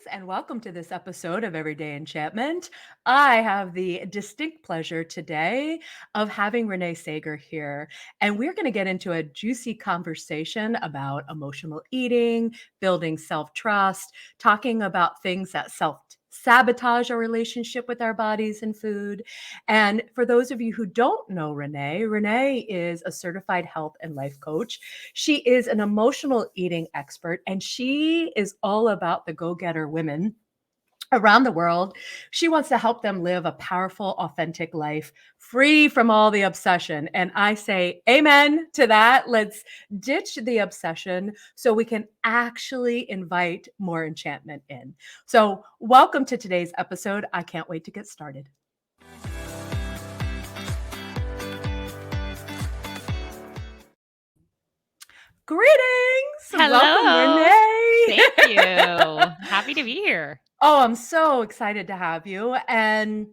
And welcome to this episode of Everyday Enchantment. I have the distinct pleasure today of having Renae Saager here, and we're going to get into a juicy conversation about emotional eating, building self-trust, talking about things that sabotage our relationship with our bodies and food. And for those of you who don't know Renae, Renae is a certified health and life coach. She is an emotional eating expert, and she is all about the go-getter women around the world. She wants to help them live a powerful, authentic life free from all the obsession. And I say amen to that. Let's ditch the obsession so we can actually invite more enchantment in. So, welcome to today's episode. I can't wait to get started. Greetings. Welcome, Hello. Renae. Thank you. Happy to be here. Oh, I'm so excited to have you. And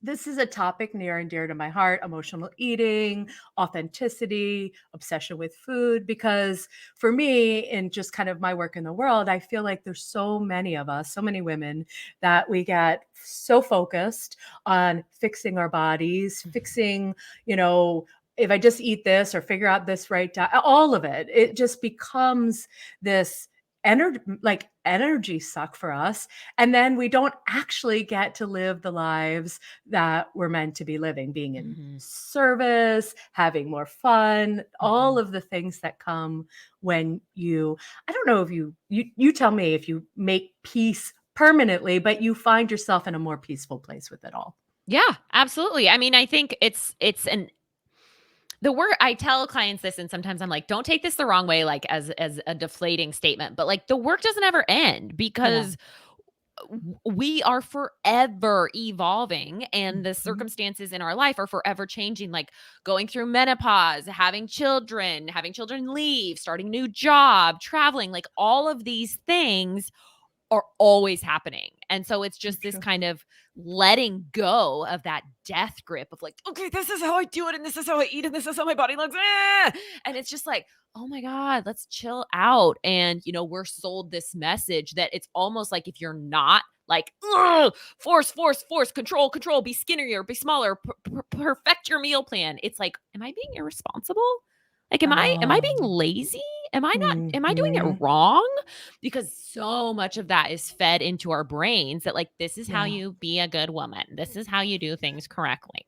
this is a topic near and dear to my heart: emotional eating, authenticity, obsession with food. Because for me, in just kind of my work in the world, I feel like there's so many of us, so many women, that we get so focused on fixing our bodies, fixing, if I just eat this or figure out this right diet, all of it, it just becomes this energy suck for us, and then we don't actually get to live the lives that we're meant to be living, being in Mhm. service, having more fun, all Mhm. of the things that come when I don't know if you tell me if you make peace permanently, but you find yourself in a more peaceful place with it all. Yeah, absolutely. I mean, I think it's an the word I tell clients this, and sometimes I'm like, don't take this the wrong way, like as a deflating statement, but like the work doesn't ever end Yeah. because we are forever evolving and the Mhm. circumstances in our life are forever changing, like going through menopause, having children leave, starting a new job, traveling, like all of these things are always happening. And so it's So just this true. kind of letting go of that death grip of like, okay, this is how I do it, and this is how I eat, and this is how my body looks. And it's just like, oh my God, let's chill out. And, we're sold this message that it's almost like if you're not like, ugh, force, control, be skinnier, be smaller, perfect your meal plan. It's like, am I being irresponsible? Like, am I being Oh. lazy? Am I doing it Mhm. wrong? Because so much of that is fed into our brains that like, this is how Yeah. you be a good woman. This is how you do things correctly.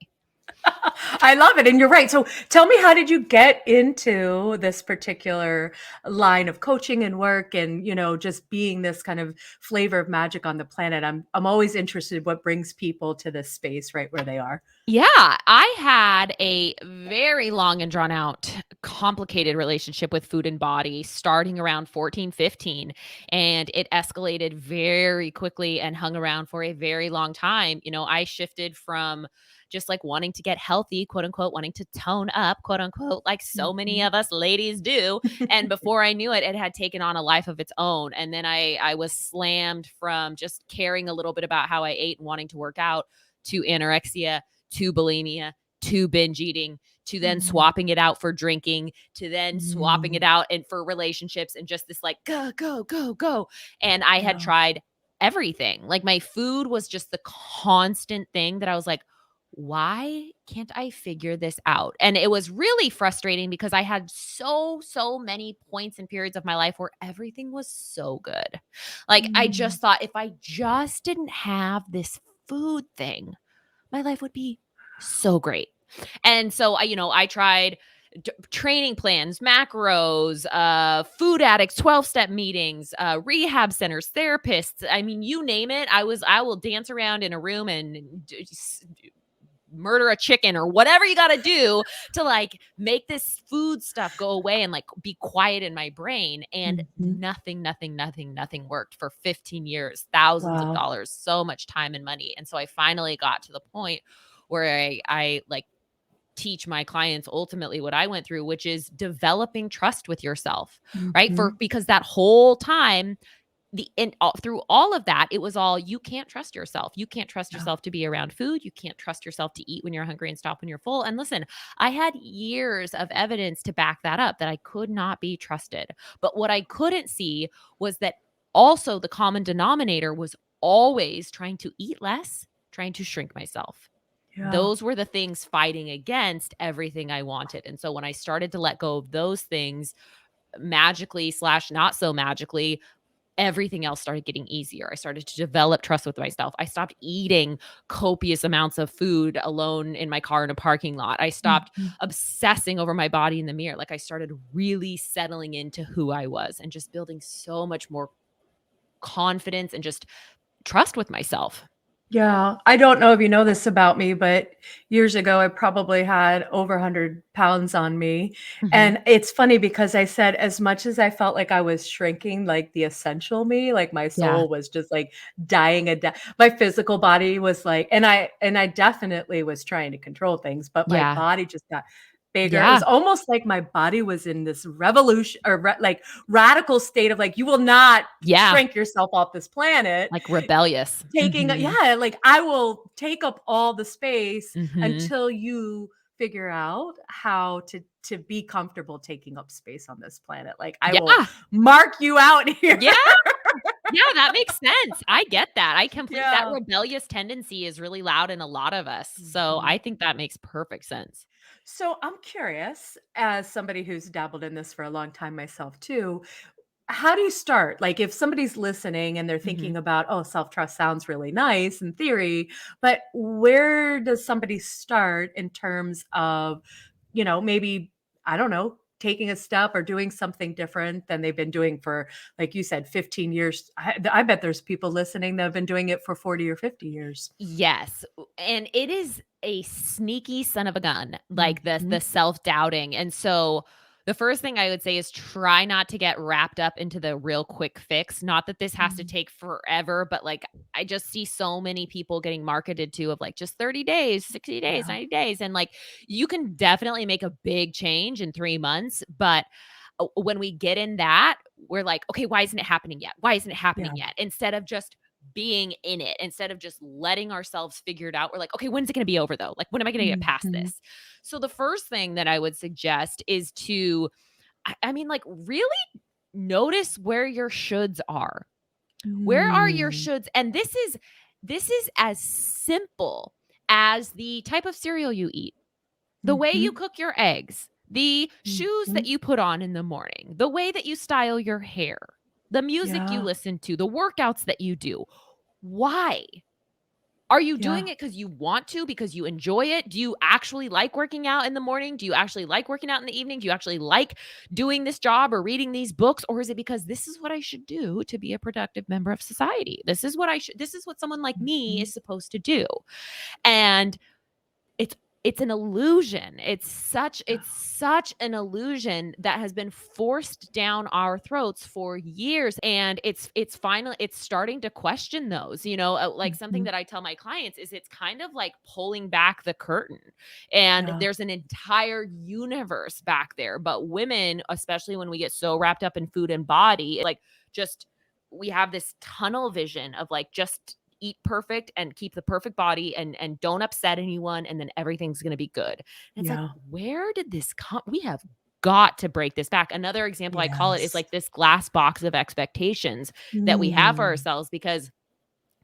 I love it. And you're right. So tell me, how did you get into this particular line of coaching and work and, just being this kind of flavor of magic on the planet? I'm always interested what brings people to this space right where they are. Yeah, I had a very long and drawn out, complicated relationship with food and body starting around 14, 15, and it escalated very quickly and hung around for a very long time. I shifted from just like wanting to get healthy, quote unquote, wanting to tone up, quote unquote, like so many Mhm. of us ladies do. And before I knew it, it had taken on a life of its own. And then I was slammed from just caring a little bit about how I ate and wanting to work out to anorexia, to bulimia, to binge eating, to then Mhm. swapping it out for drinking, to then swapping it Mm. out and for relationships, and just this like go, go, go, go. And I had Yeah. tried everything. Like my food was just the constant thing that I was like, why can't I figure this out? And it was really frustrating because I had so many points and periods of my life where everything was so good. Like I Mm. just thought if I just didn't have this food thing, my life would be so great. And so I tried training plans, macros, food addicts, 12-step meetings, rehab centers, therapists. I mean, you name it. I will dance around in a room and murder a chicken or whatever you got to do to like make this food stuff go away and like be quiet in my brain. And Mhm. nothing worked for 15 years, thousands of Wow. dollars, so much time and money. And so I finally got to the point where I like teach my clients ultimately what I went through, which is developing trust with yourself, right? Mhm. Because that whole time, through all of that, it was all, you can't trust yourself. You can't trust Yeah. yourself to be around food. You can't trust yourself to eat when you're hungry and stop when you're full. And listen, I had years of evidence to back that up, that I could not be trusted. But what I couldn't see was that also the common denominator was always trying to eat less, trying to shrink myself. Yeah. Those were the things fighting against everything I wanted. And so when I started to let go of those things, magically slash not so magically, everything else started getting easier. I started to develop trust with myself. I stopped eating copious amounts of food alone in my car in a parking lot. I stopped Mhm. obsessing over my body in the mirror. Like I started really settling into who I was and just building so much more confidence and just trust with myself. Yeah, I don't know if you know this about me, but years ago, I probably had over 100 pounds on me. Mhm. And it's funny because I said, as much as I felt like I was shrinking, like the essential me, like my Yeah. soul was just like dying a death. My physical body was like, and I definitely was trying to control things, but my Yeah. body just got bigger. It was Yeah. almost like my body was in this revolution or like radical state of like, you will not Yeah. shrink yourself off this planet. Like rebellious. Taking Mhm. yeah, like, I will take up all the space Mhm. until you figure out how to be comfortable taking up space on this planet. Like, I will Yeah. mark you out here. Yeah. Yeah, that makes sense. I get that. That Yeah. rebellious tendency is really loud in a lot of us. So Mhm. I think that makes perfect sense. So, I'm curious, as somebody who's dabbled in this for a long time myself too, how do you start? Like, if somebody's listening and they're Mhm. thinking about, "Oh, self-trust sounds really nice in theory," but where does somebody start in terms of, maybe, I don't know, taking a step or doing something different than they've been doing for, like you said, 15 years? I bet there's people listening that have been doing it for 40 or 50 years. Yes, and it is a sneaky son of a gun, like the Mhm. self-doubting, and so, the first thing I would say is try not to get wrapped up into the real quick fix, not that this has to Mm. take forever, but, like, I just see so many people getting marketed to of, like, just 30 days, 60 days, Yeah. 90 days, and, like, you can definitely make a big change in 3 months, but, when we get in that, we're like, "Okay, why isn't it happening yet? Why isn't it Yeah. happening yet?" Instead of just being in it, instead of just letting ourselves figure it out. We're like, okay, when's it going to be over though? Like, when am I going to get past Mhm. this? So, the first thing that I would suggest is to, I mean, like, really notice where your shoulds are. Where are your Mm. shoulds? And this is as simple as the type of cereal you eat, the way you Mhm. cook your eggs, the shoes that Mhm. you put on in the morning, the way that you style your hair, the music you Yeah. listen to, the workouts that you do. Why? Are you Yeah. doing it because you want to, because you enjoy it? Do you actually like working out in the morning? Do you actually like working out in the evening? Do you actually like doing this job or reading these books? Or is it because this is what I should do to be a productive member of society? This is what someone like me Mhm. is supposed to do. And it's it's an illusion. It's such an illusion that has been forced down our throats for years, and it's starting to question those, like something Mhm. that I tell my clients is it's kind of like pulling back the curtain, and Yeah. there's an entire universe back there, but women, especially when we get so wrapped up in food and body, like just we have this tunnel vision of like just eat perfect and keep the perfect body and don't upset anyone and then everything's going to be good. And it's like, Yeah. where did this come? We have got to break this back. Another example I call it is Yes. like this glass box of expectations that we have for Mm. ourselves, because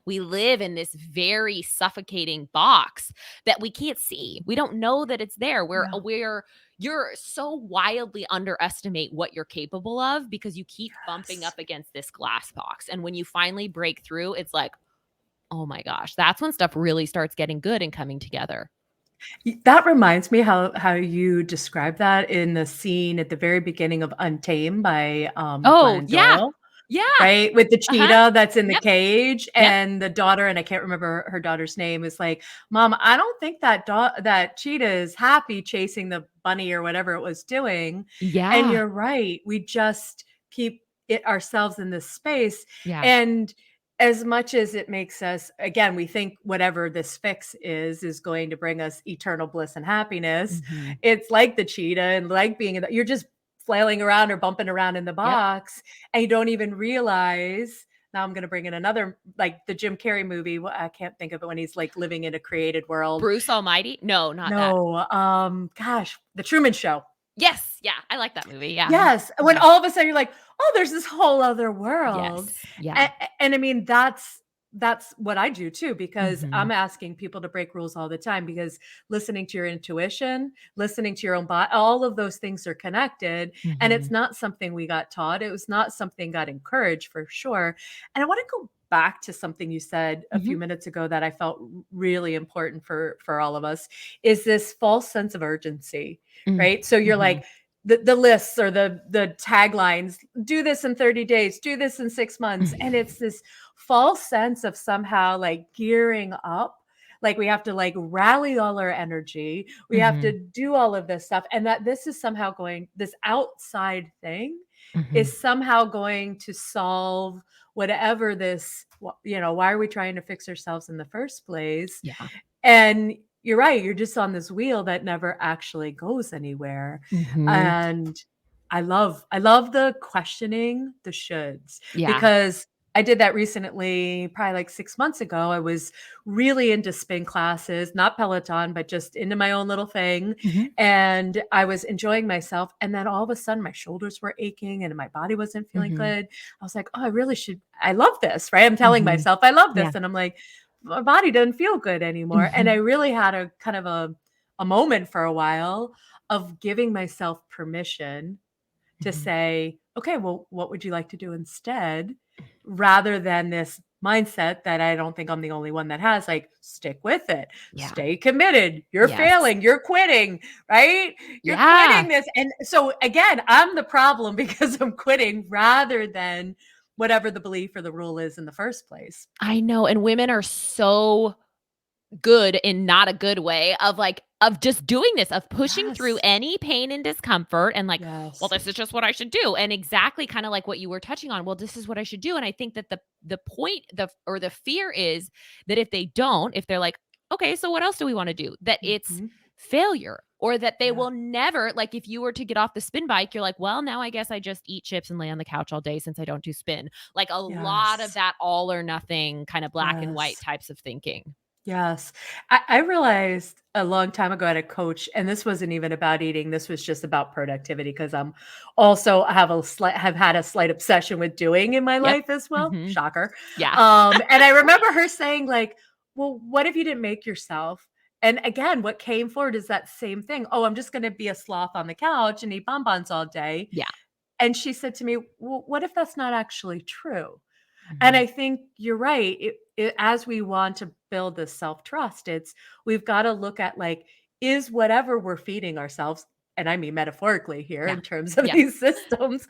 we live in this very suffocating box that we can't see. We don't know that it's there. Yeah. You're so wildly underestimate what you're capable of because you keep bumping Yes. up against this glass box. And when you finally break through, it's like, oh my gosh, that's when stuff really starts getting good and coming together. That reminds me how you described that in the scene at the very beginning of Untamed by, Oh, Glennon yeah. Doyle, Yeah. right? With the Uh-huh. cheetah that's in the Yep. cage, Yep. and the daughter, and I can't remember her daughter's name, is like, "Mom, I don't think that cheetah is happy chasing the bunny," or whatever it was doing, and Yeah. you're right, we just keep it ourselves in this space, Yeah. and as much as it makes us, again, we think whatever this fix is going to bring us eternal bliss and happiness. Mhm. It's like the cheetah and like being in the, you're just flailing around or bumping around in the Yep. box, and you don't even realize. Now I'm going to bring in another, like the Jim Carrey movie. I can't think of it, when he's like living in a created world. Bruce Almighty? No, not that. No, gosh, The Truman Show. Yes. Yeah. I like that movie. Yeah. Yes, when Mhm. all of a sudden you're like, "Oh, there's this whole other world." Yes. Yeah. A and I mean, that's what I do too, because Mhm. I'm asking people to break rules all the time because listening to your intuition, listening to your own body, all of those things are connected, and it's Mhm. not something we got taught. It was not something got encouraged for sure. And I wanna go back to something you said a Mhm. few minutes ago that I felt really important for all of us, is this false sense of urgency, Mm. right? So you're Mhm. like, the lists or the taglines, do this in 30 days, do this in 6 months, and it's this false sense of somehow like gearing up, like we have to like rally all our energy, we have to Mhm. do all of this stuff, and that this is somehow going, this outside thing Mhm. is somehow going to solve whatever this, why are we trying to fix ourselves in the first place? Yeah. And you're right, you're just on this wheel that never actually goes anywhere. Mhm. And I love the questioning the shoulds, Yeah. because I did that recently, probably like 6 months ago. I was really into spin classes, not Peloton, but just into my own little thing, Mhm. and I was enjoying myself, and then all of a sudden my shoulders were aching and my body wasn't feeling Mhm. good. I was like, "Oh, I really should, I love this," right? I'm telling Mhm. myself, "I love Yeah. this," and I'm like, my body doesn't feel good anymore. And I Mhm. really had a kind of a moment for a while of giving myself permission to Mhm. say, okay, well, what would you like to do instead? Rather than this mindset that I don't think I'm the only one that has, like, stick with it, Yeah. stay committed. You're Yes. failing, you're quitting, right? You're Yeah. quitting this. And so again, I'm the problem because I'm quitting rather than whatever the belief or the rule is in the first place. I know, and women are so good in not a good way of, like of just doing this, of pushing through Yes. any pain and discomfort and like, "Well, Yes. this is just what I should do," and exactly kinda like what you were touching on, "Well, this is what I should do," and I think that the point, the fear is that if they don't, if they're like, "Okay, so what else do we wanna do?" That it's Mhm. failure, or that they Yeah. will never like, if you were to get off the spin bike, you're like, "Well, now I guess I just eat chips and lay on the couch all day since I don't do spin." Like, a lot of Yes. that all or nothing kinda black and white Yes. types of thinking. Yes. I realized a long time ago, I had a coach, and this wasn't even about eating. This was just about productivity because I'm also have had a slight obsession with doing in my Yep. life as well. Mhm. Shocker. Yeah. And I remember her saying, like, well, what if you didn't make yourself? And again, what came forward is that same thing. Oh, I'm just going to be a sloth on the couch and eat bonbons all day. Yeah. And she said to me, well, what if that's not actually true? And Mhm. I think you're right. As we want to build this self-trust, we've got to look at like, is whatever we're feeding ourselves, and I mean metaphorically here Yeah. in terms of Yeah. these systems,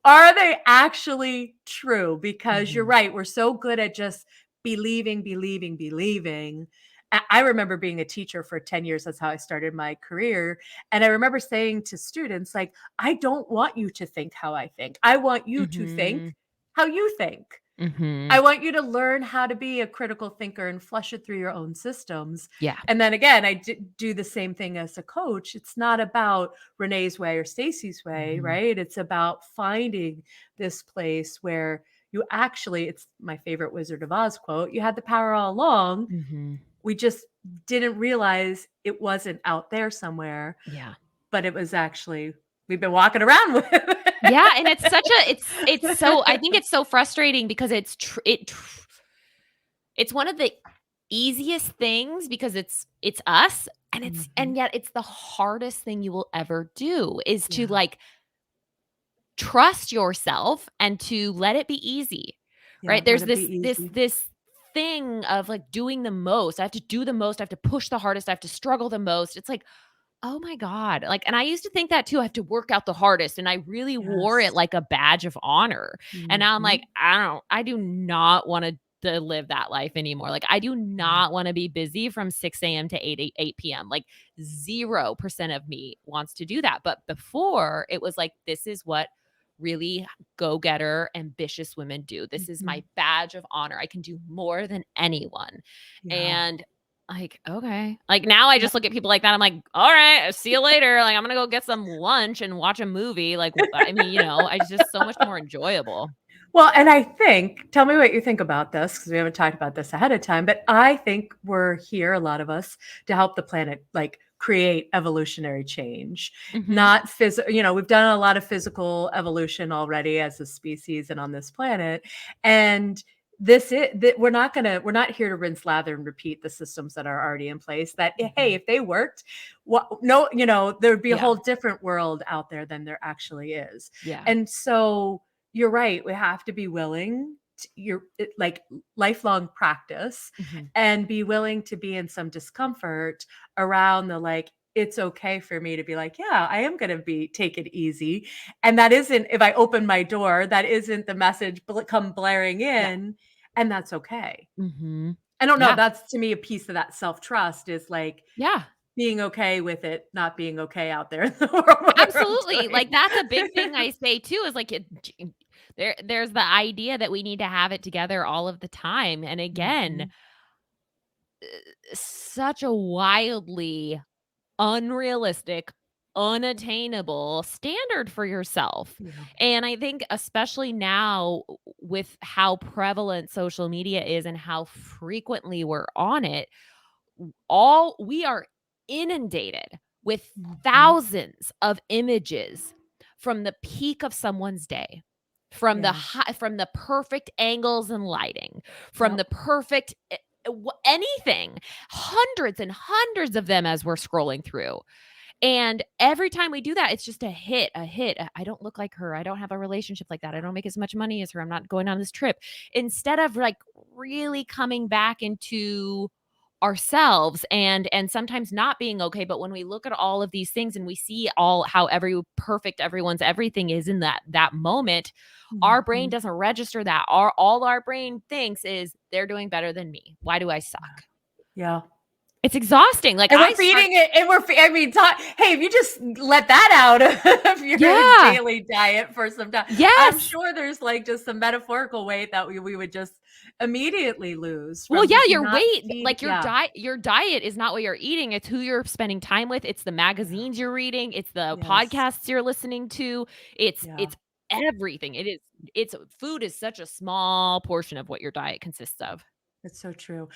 are they actually true? Because you're Mhm. right. We're so good at just believing, believing, believing. I remember being a teacher for 10 years. That's how I started my career. And I remember saying to students, like, I don't want you to think how I think. I want you to think Mhm. how you think. I Mhm. want you to learn how to be a critical thinker and flush it through your own systems. Yeah. And then again, do the same thing as a coach. It's not about Renee's way or Stacy's way, Mhm. right? It's about finding this place where you actually, it's my favorite Wizard of Oz quote, you had the power all along. Mhm. We just didn't realize it wasn't out there somewhere, Yeah. but it was actually, we've been walking around with Yeah, and it's such a it's so I think it. it's so frustrating because it's one of the easiest things because it's us, and Mhm. yet it's the hardest thing you will ever do is to, Yeah. like, trust yourself and to let it be easy, Yeah. right? Let There's it be this easy. this thing of, like, doing the most. I have to do the most, I have to push the hardest, I have to struggle the most. It's like, "Oh my god." Like, and I used to think that too, I have to work out the hardest, and I really wore it Yes. like a badge of honor. And now I'm like, Mhm. I do not wanna to live that life anymore. Like, I do Yeah. not wanna be busy from 6 AM to 8 PM. Like, 0% of me wants to do that. But before, it was like, this is what really go-getter, ambitious women do. This is my Mhm. badge of honor. I can do more than anyone. Yeah. And like, okay. Like, now I Yeah. just look at people like that, I'm like, "All right, see you later." Like, I'm gonna go get some lunch and watch a movie. Like, I mean, it's just so much more enjoyable. Well, and I think, tell me what you think about this because we haven't talked about this ahead of time, but I think we're here, a lot of us, to help the planet, like, create evolutionary change, Mhm. not we've done a lot of physical evolution already as a species and on this planet. And this is that we're not here to rinse, lather, and repeat the systems that are already in place. That hey, Mhm. if they worked, what no, there'd be a Yeah. whole different world out there than there actually is. Yeah. And so you're right. We have to be willing to like lifelong practice Mhm. and be willing to be in some discomfort around the like, it's okay for me to be like, yeah, I am going to take it easy. And that isn't, if I open my door, that isn't the message come blaring Yeah. in. And that's okay. Mhm. I don't know. Yeah. That's to me a piece of that self trust is like Yeah. being okay with it, not being okay out there in the world, whatever I'm Absolutely. Like, doing. that's a big thing I say too is like there's the idea that we need to have it together all of the time. And again, Mhm. such a wildly unrealistic, unattainable standard for yourself. Yeah. And I think especially now with how prevalent social media is and how frequently we're on it, all we are inundated with Mhm. thousands of images from the peak of someone's day, Yeah. from the perfect angles and lighting, from the Yep. perfect anything, hundreds and hundreds of them as we're scrolling through. And every time we do that, it's just I don't look like her. I don't have a relationship like that. I don't make as much money as her. I'm not going on this trip. Instead of like really coming back into ourselves and sometimes not being okay, but when we look at all of these things and we see all how every perfect everyone's everything is in that moment, our brain Mhm. doesn't register that. All our brain thinks is they're doing better than me. Why do I suck? Yeah. It's exhausting. Like And we're I start feeding it, and I mean, hey, if you just let that out of your Yeah. daily diet for some time, I'm Yes. sure there's like just some metaphorical weight that we would just immediately lose Well, from yeah, just your not weight, feeding. like Yeah. your diet is not what you're eating, it's who you're spending time with, it's the Yeah. magazines you're reading, it's the Yes. podcasts you're listening to, Yeah. it's everything. It's food is such a small portion of what your diet consists of. It's so true.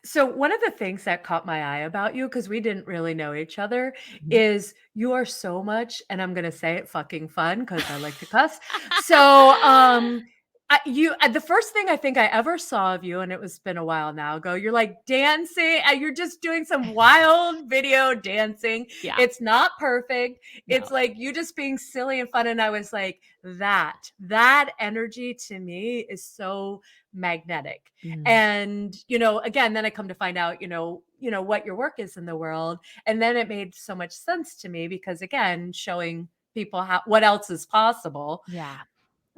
So one of the things that caught my eye about you, because we didn't really know each other, Mhm. is you are so much, and I'm gonna say it, fucking fun, because I like to cuss. So, the first thing I think I ever saw of you, and it was been a while now ago, you're like dancing, you're just doing some wild video dancing. Yeah, It's not perfect. It's no. like you just being silly and fun. And I was like, that energy to me is so magnetic. Mm, And again, then I come to find out what your work is in the world. And then it made so much sense to me, because again, showing people how what else is possible. yeah,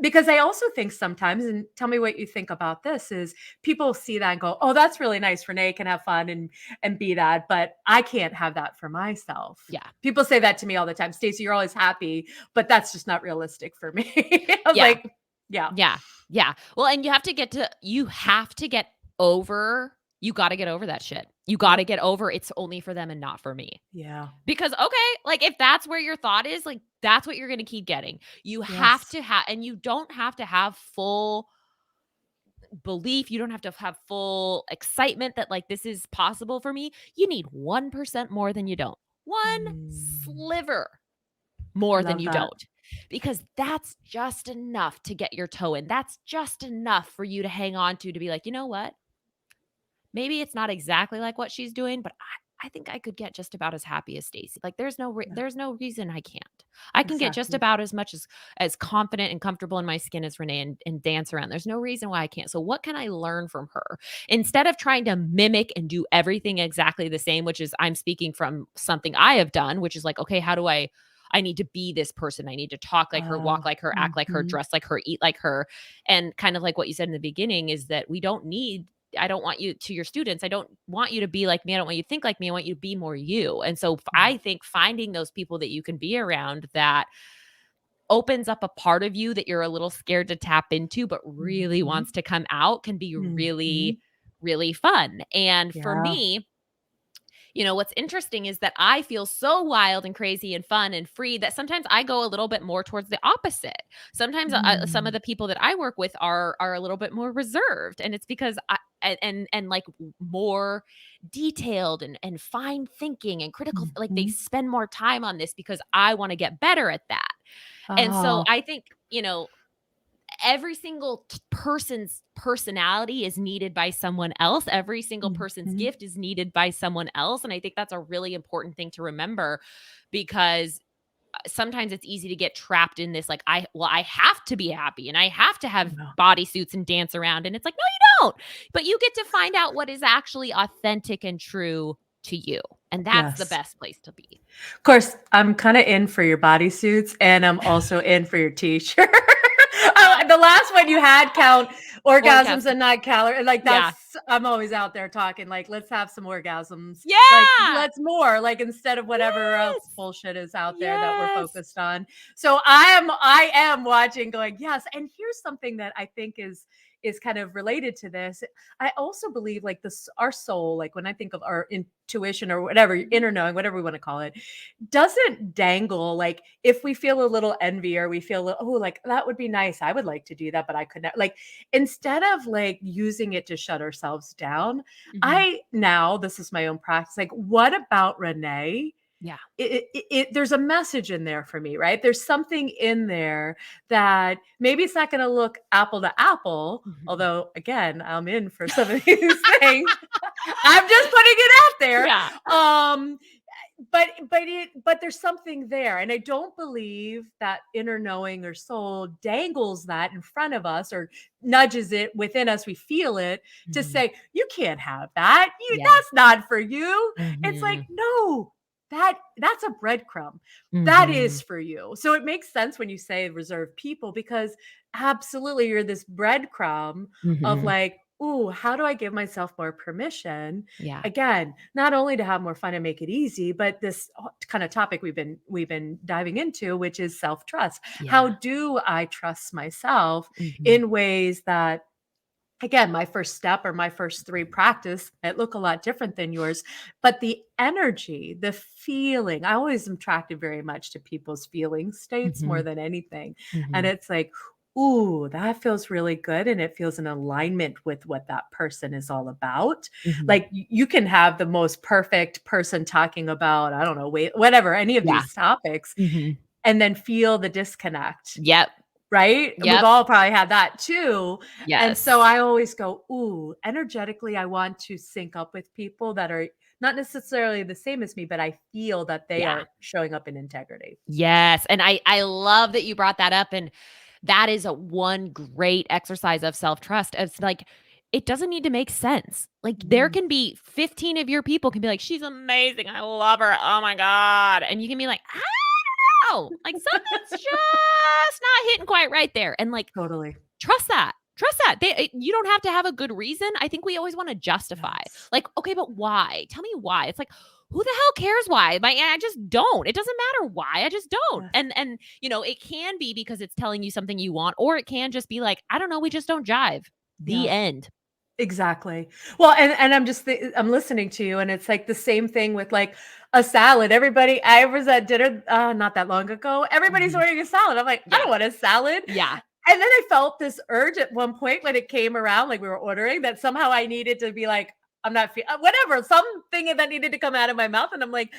Because I also think sometimes, and tell me what you think about this, is people see that and go, oh, that's really nice, Renae can have fun and be that, but I can't have that for myself. yeah, People say that to me all the time. Stacey, you're always happy, but that's just not realistic for me. I was yeah, like, yeah. yeah, yeah. Well, and you have to get over you gotta get over that shit. You gotta Yep. get over it's only for them and not for me. Yeah. Because, okay, like, if that's where your thought is, like, that's what you're gonna keep getting. You have Yes. to have and you don't have to have full belief, you don't have to have full excitement that, like, this is possible for me. You need 1% more than you don't. 1 Mm, sliver I more than love you that. don't, because that's just enough to get your toe in. That's just enough for you to hang on to be like, "You know what? Maybe it's not exactly like what she's doing, but I think I could get just about as happy as Stacy. Like Yeah, there's no reason I can't. I can get just exactly. about as much as confident and comfortable in my skin as Renae and dance around. There's no reason why I can't. So what can I learn from her? Instead of trying to mimic and do everything exactly the same, which is I'm speaking from something I have done, which is like, okay, how do I need to be this person. I need to talk like her, walk Oh, like her, act like her, mhm. dress like her, eat like her. And kind of like what you said in the beginning is that we don't need I don't want you to your students. I don't want you to be like me. I don't want you to think like me. I want you to be more you. And so Yeah. I think finding those people that you can be around that opens up a part of you that you're a little scared to tap into, but really Mhm. wants to come out can be really, Mhm. really fun. And for Yeah. me, what's interesting is that I feel so wild and crazy and fun and free that sometimes I go a little bit more towards the opposite. Sometimes some of Mm. the people that I work with are a little bit more reserved, and it's because and like more detailed and fine thinking and critical, like they Mhm. spend more time on this because I want to get better at that. And so Oh, I think, every single person's personality is needed by someone else. Every single person's mhm. gift is needed by someone else. And I think that's a really important thing to remember because sometimes it's easy to get trapped in this, like, I have to be happy and I have to have No. bodysuits and dance around. And it's like, no, you don't. But you get to find out what is actually authentic and true to you. And that's the Yes. best place to be. Of course, I'm kinda in for your bodysuits, and I'm also in for your T-shirt. Uh, The last one you had count orgasms orgasm. and not calorie like, Yeah. I'm always out there talking, like, "Let's have some orgasms." Like, Yeah. let's more, like, instead of whatever else Yes. bullshit is out there that we're Yes. focused on. So, I am watching going, "Yes," and here's something that I think is kind of related to this. I also believe, like, this our soul, like, when I think of our intuition or whatever, Mhm. inner knowing, whatever we wanna call it, doesn't dangle like if we feel a little envy or we feel oh like that would be nice, I would like to do that but I could not like instead of like using it to shut ourselves down. Mhm. I now this is my own practice, like what about Renee, Yeah. there's a message in there for me, right? There's something in there that maybe it's not going to look apple to apple, Mhm. although again I'm in for some of these things. I'm just putting it out there. Yeah. But there's something there, and I don't believe that inner knowing or soul dangles that in front of us or nudges it within us. We feel it to Mhm. say, "You can't have that. Yeah. That's not for you." It's like, Mhm. no, that's a breadcrumb. That is Mhm. for you. So it makes sense when you say reserved people because absolutely you're this breadcrumb of Mhm. like, "Ooh, how do I give myself more permission?" Yeah. Again, not only to have more fun and make it easy, but this kind of topic we've been diving into, which is self-trust. How Yeah. do I trust myself Mhm. in ways that again, my first step or my first 3 practice might look a lot different than yours, but the energy, the feeling, I always am attracted very much to people's feeling states more Mhm. than anything, and Mhm. it's like, "Ooh, that feels really good," and it feels in alignment with what that person is all about. Mhm. Like, you can have the most perfect person talking about, I don't know, wait, whatever, any of Yeah. these topics, Mhm. and then feel the disconnect. Yep. Right? We've Yep. all probably had that too, and so Yes. I always go, "Ooh, energetically, I want to sync up with people that are not necessarily the same as me, but I feel that they Yeah. are showing up in integrity." Yes, and I love that you brought that up, and that is a one great exercise of self-trust. It's like, it doesn't need to make sense. Like, there Mm, can be 15 of your people can be like, "She's amazing. I love her. Oh my god." And you can be like, "I don't know. Like, something's just not hitting quite right there." And, like, totally. trust that. Trust that. You don't have to have a good reason. I think we always wanna justify. Yes. Like, "Okay, but why? Tell me why." It's like, who the hell cares why? I just don't. It doesn't matter why, I just don't. Yes. And it can be because it's telling you something you want, or it can just be like, "I don't know, we just don't jive." The Yeah. end. Exactly. Well, and I'm listening to you, and it's like the same thing with like a salad. Everybody, I was at dinner not that long ago. Everybody's Mhm. ordering a salad. I'm like, I Yeah. don't want a salad. Yeah. And then I felt this urge at one point when it came around, like we were ordering, that somehow I needed to be like, I'm not whatever, something that needed to come out of my mouth, and I'm like,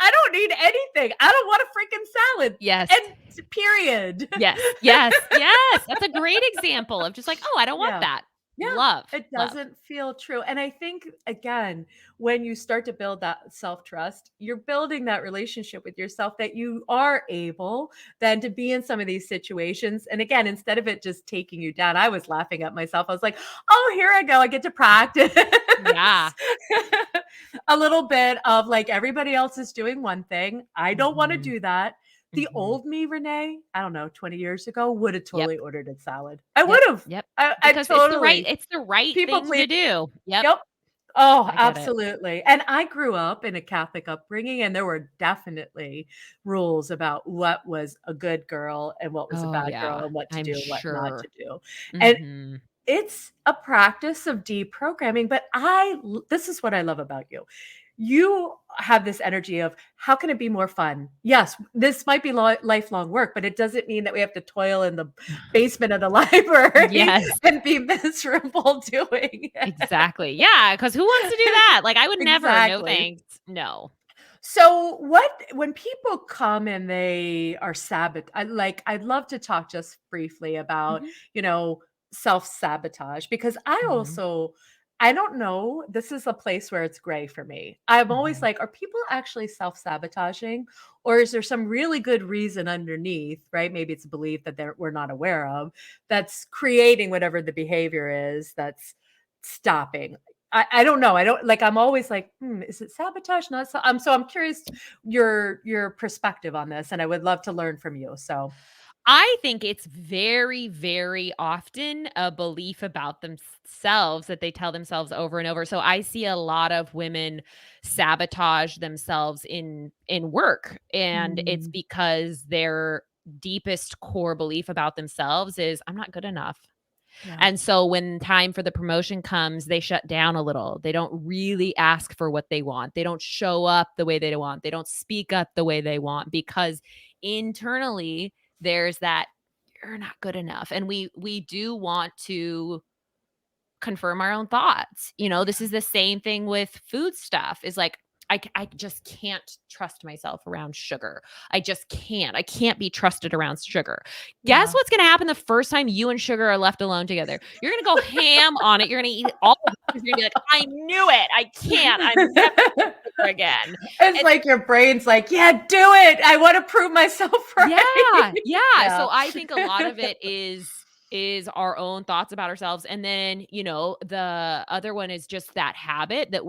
I don't need anything. I don't want a freaking salad. Yes. And period. Yes. Yes. Yes. That's a great example of just like, "Oh, I don't want Yeah. that." Yeah, Love. it Love. doesn't feel true, and I think, again, when you start to build that self-trust, you're building that relationship with yourself that you are able then to be in some of these situations, and again, instead of it just taking you down, I was laughing at myself, I was like, "Oh, here I go, I get to practice." Yeah. A little bit of, like, everybody else is doing one thing, I don't wanna Mhm. do that. The Mhm. old me, Renee, I don't know, 20 years ago, would've Yep. totally ordered a salad. I Yep. would've. Yep. I Because it's the right totally it's the right people thing please. to do. Yep. Yep. Oh, I get it. absolutely. And I grew up in a Catholic upbringing, and there were definitely rules about what was a good girl and what was a Oh, bad girl yeah. and what to I'm do and what not sure. to do. And Mhm. it's a practice of deprogramming, but this is what I love about you. you have this energy of how can it be more fun? Yes, this might be lifelong work, but it doesn't mean that we have to toil in the basement of the library Yes. and be miserable doing it. Exactly. Yeah, because who wants to do that? Like, I would never. No, Exactly. thanks. No. So when people come and they are I'd love to talk just briefly about, Mhm, you know, self-sabotage because mhm, I don't know, this is a place where it's gray for me. I'm always mhm. like, are people actually self-sabotaging or is there some really good reason underneath, right? Maybe it's a belief that we're not aware of that's creating whatever the behavior is that's stopping. I don't know. I don't like I'm always like, is it sabotage? Not so I'm curious your perspective on this and I would love to learn from you. So I think it's very, very often a belief about themselves that they tell themselves over and over. So I see a lot of women sabotage themselves in work, and it's mm, because their deepest core belief about themselves is I'm not good enough. yeah. And so when time for the promotion comes, they shut down a little. They don't really ask for what they want. They don't show up the way they want. They don't speak up the way they want because internally there's that you're not good enough. And we do want to confirm our own thoughts. This is the same thing with food stuff. Is like I just can't trust myself around sugar. I just can't. I can't be trusted around sugar. Guess Yeah. what's going to happen the first time you and sugar are left alone together? You're going to go ham on it. You're going to eat all of it because you're going to be like, I knew it. I can't. I'm never sugar again. It's And like your brain's like, yeah, do it. I want to prove myself right. yeah, yeah. Yeah. So I think a lot of it is our own thoughts about ourselves, and then the other one is just that habit that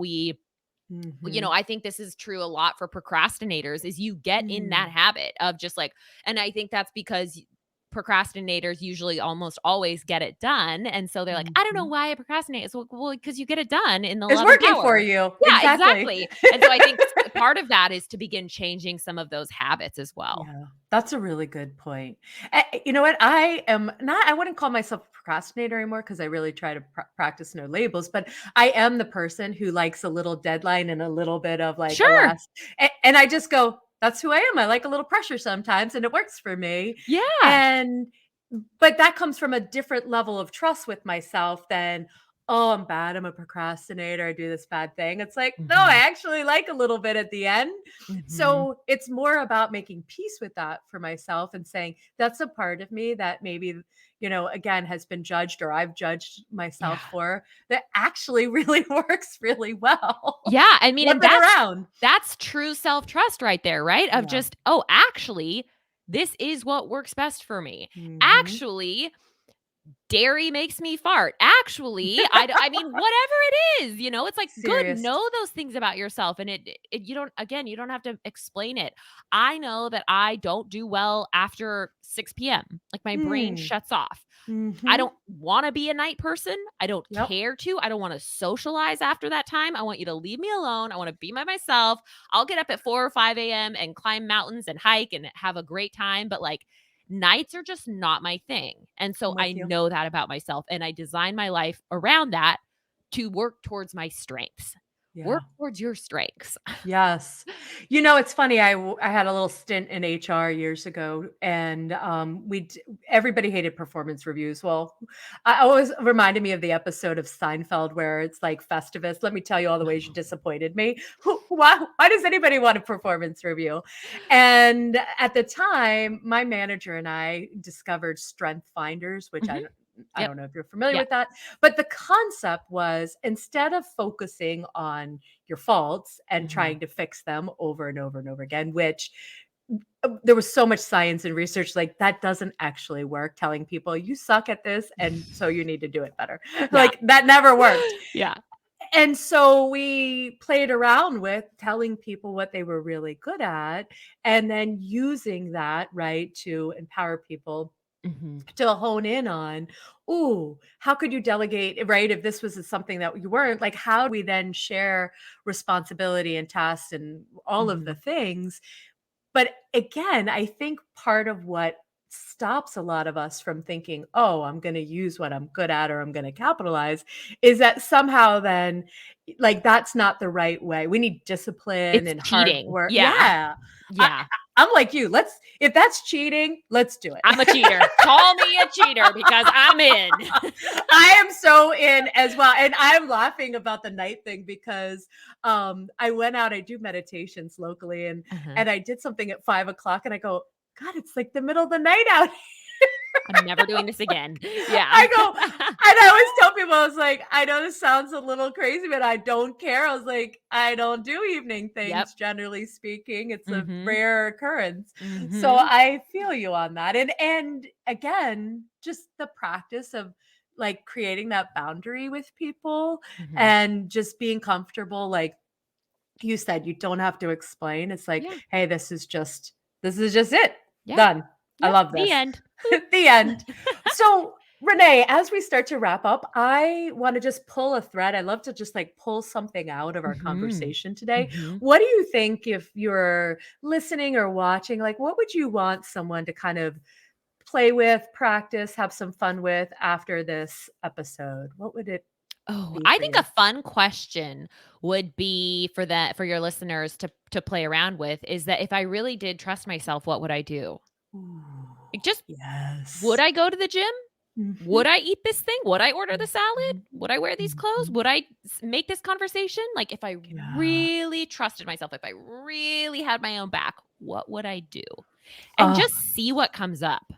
Mhm. I think this is true a lot for procrastinators is you get in that Mm. habit of just like, and I think that's because procrastinators usually almost always get it done. And so they're like, I don't know Mhm. why I procrastinate. It's well, because you get it done in the It's 11th working for hour. you. Yeah, Exactly. exactly. And so I think part of that is to begin changing some of those habits as well. Yeah, that's a really good point. You know what? I wouldn't call myself a procrastinator anymore because I really try to practice no labels, but I am the person who likes a little deadline and a little bit of like a Sure. last, and I just go, that's who I am. I like a little pressure sometimes and it works for me. Yeah. And, but that comes from a different level of trust with myself than, oh, I'm bad. I'm a procrastinator. I do this bad thing. It's like, no, I Mhm. actually like a little bit at the end. Mhm. So it's more about making peace with that for myself and saying that's a part of me that maybe, again, has been judged or I've judged Yeah. myself for that actually really works really well. Yeah, I mean, Flip and it that's around. that's true self-trust right there, right? Of Yeah. just, "Oh, actually, this is what works best for me. Hmm. Actually, dairy makes me fart. Actually, I mean, whatever it is, it's like, good, Serious. know those things about yourself, and you don't again, you don't have to explain it. I know that I don't do well after 6 p.m. Like, my brain Mm. shuts off. I Hmm. don't wanna be a night person. I don't Yep. care to. I don't wanna socialize after that time. I want you to leave me alone. I wanna be by myself. I'll get up at 4 or 5 a.m. and climb mountains and hike and have a great time, but, like, nights are just not my thing, and so I'm I with you. know that about myself, and I design my life around that to work towards my strengths. Work Yeah. towards your strengths. Yes. It's funny, I had a little stint in HR years ago, and, everybody hated performance reviews. Well, I always reminded me of the episode of Seinfeld where it's like Festivus, "Let me tell you all the ways you disappointed me." Why does anybody want a performance review? And at the time, my manager and I discovered Strength Finders, which Mhm. I Yep. don't know if you're familiar Yep. with that, but the concept was instead of focusing on your faults and Mhm. trying to fix them over and over and over again, which there was so much science and research like that doesn't actually work. Telling people you suck at this and so you need to do it better. Yeah. Like that never worked. Yeah. And so we played around with telling people what they were really good at and then using that, right, to empower people Mhm. to hone in on, ooh, how could you delegate, right? If this was something that you weren't, like, how do we then share responsibility and tasks and all of the Mhm. things? But again, I think part of what stops a lot of us from thinking, oh, I'm going to use what I'm good at or I'm going to capitalize is that somehow then like, that's not the right way. We need discipline It's and hard cheating. work. Yeah. Yeah. I Yeah. I'm like you. If that's cheating, let's do it. I'm a cheater. Call me a cheater because I'm in. I am so in as well. And I'm laughing about the night thing because I went out, I do meditations locally, and Uh-huh. and I did something at 5 o'clock and I go, God, it's like the middle of the night out. I'm never doing this again. Yeah. I go, and I always tell people, I was like, I know this sounds a little crazy, but I don't care. I was like, I don't do evening Yep. things, generally speaking. It's a Mhm. rare occurrence. So Mhm. I feel you on that. And again, just the practice of like creating that boundary with people Mhm. and just being comfortable. Like you said, you don't have to explain. It's like, Yeah. hey, this is just it. Yeah. Done. I Yep. love The this. end. Boop. The end. So, Renae, as we start to wrap up, I want to just pull a thread. I love to just like pull something out of our Mhm. conversation today. Mhm. What do you think if you're listening or watching? Like, what would you want someone to kind of play with, practice, have some fun with after this episode? What would it Oh, be I for think a you? fun question would be for your listeners to play around with is that if I really did trust myself, what would I do? Ooh, Like just would yes. I go to the gym? Mhm, Would I eat this thing? Would I order the salad? mhm, Would I wear these clothes? mhm. Would I make this conversation? Like if I Yeah. really trusted myself, if I really had my own back, what would I do? And Oh, just see what comes up.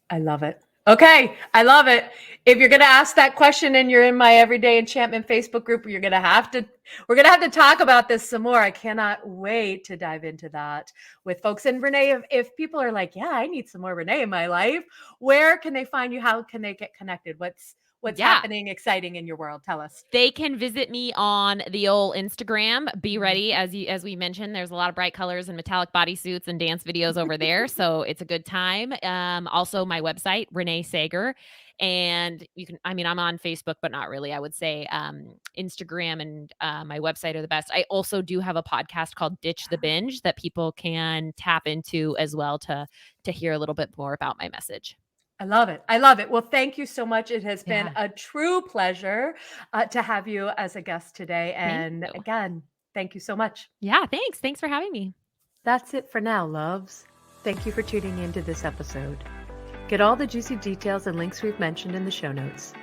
I love it. Okay, I love it. If you're going to ask that question and you're in my Everyday Enchantment Facebook group, we're going to have to talk about this some more. I cannot wait to dive into that with folks. And Renae, if people are like, yeah, I need some more Renae in my life, where can they find you? How can they get connected? What's Yeah. happening exciting in your world? Tell us. They can visit me on the old Instagram. Be ready, Mhm. as we mentioned, there's a lot of bright colors and metallic bodysuits and dance videos over there, so it's a good time. Also my website, Renae Saager, and you can I mean, I'm on Facebook, but not really. I would say, Instagram and, my website are the best. I also do have a podcast called Ditch the Binge that people can tap into as well to hear a little bit more about my message. I love it. I love it. Well, thank you so much. It has been Yeah. a true pleasure to have you as a guest today. Thank And you. again, thank you so much. Yeah, thanks. Thanks for having me. That's it for now, loves. Thank you for tuning into this episode. Get all the juicy details and links we've mentioned in the show notes.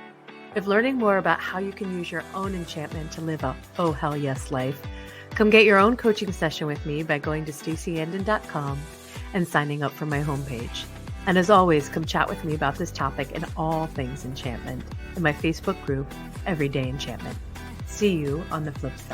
If learning more about how you can use your own enchantment to live a oh hell yes life, come get your own coaching session with me by going to staceyandon.com and signing up for my homepage. And as always, come chat with me about this topic and all things enchantment in my Facebook group, Everyday Enchantment. See you on the flip side.